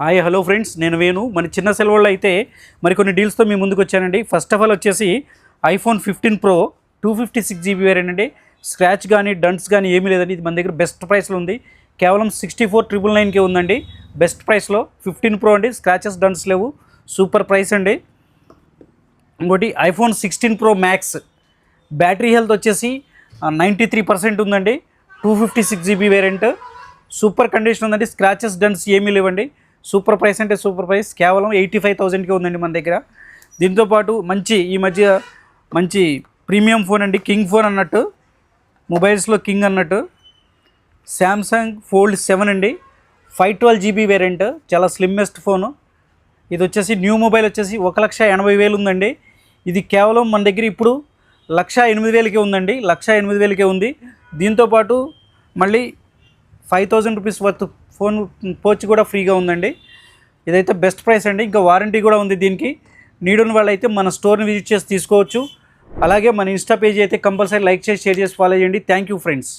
Hi hello friends, నేను వేణు. మన చిన్న సెలవుల్లో అయితే మరికొన్ని డీల్స్తో మీ ముందుకు వచ్చానండి. ఫస్ట్ ఆఫ్ ఆల్ వచ్చేసి ఐఫోన్ 15 Pro 256GB వేరియంట్ అండి. స్క్రాచ్ కానీ డంట్స్ కానీ ఏమీ లేదండి. ఇది మన దగ్గర బెస్ట్ ప్రైస్లో ఉంది. కేవలం 64,999కే ఉందండి. బెస్ట్ ప్రైస్లో 15 Pro అండి. స్క్రాచెస్ డంట్స్ లేవు, సూపర్ ప్రైస్ అండి. ఇంకోటి iPhone 16 Pro Max battery health వచ్చేసి 93% ఉందండి. 256GB వేరియంట్, సూపర్ కండిషన్ ఉందండి. స్క్రాచెస్ డంట్స్ ఏమీ లేవండి. సూపర్ ప్రైస్ అంటే సూపర్ ప్రైస్, కేవలం 85,000కే ఉందండి మన దగ్గర. దీంతోపాటు ఈ మధ్య మంచి ప్రీమియం ఫోన్ అండి, కింగ్ ఫోన్ అన్నట్టు, మొబైల్స్లో కింగ్ అన్నట్టు, శాంసంగ్ ఫోల్డ్ 7 అండి. 512GB వేరియంట్, చాలా స్లిమ్మెస్ట్ ఫోను. ఇది వచ్చేసి న్యూ మొబైల్ వచ్చేసి 1,80,000 ఉందండి. ఇది కేవలం మన దగ్గర ఇప్పుడు 1,08,000కే ఉందండి. 1,08,000కే ఉంది. దీంతోపాటు మళ్ళీ 5,000 రూపీస్ వర్త్ ఫోన్ పోచ్ కూడా ఫ్రీగా ఉందండి. ఇదైతే బెస్ట్ ప్రైస్ అండి. ఇంకా వారంటీ కూడా ఉంది దీనికి. నీడ్ ఉన్న వాళ్ళైతే మన స్టోర్ని విజిట్ చేసి తీసుకోవచ్చు. అలాగే మన ఇన్స్టా పేజ్ అయితే కంపల్సరీ లైక్ చేసి షేర్ చేసి ఫాలో చేయండి. Thank you friends.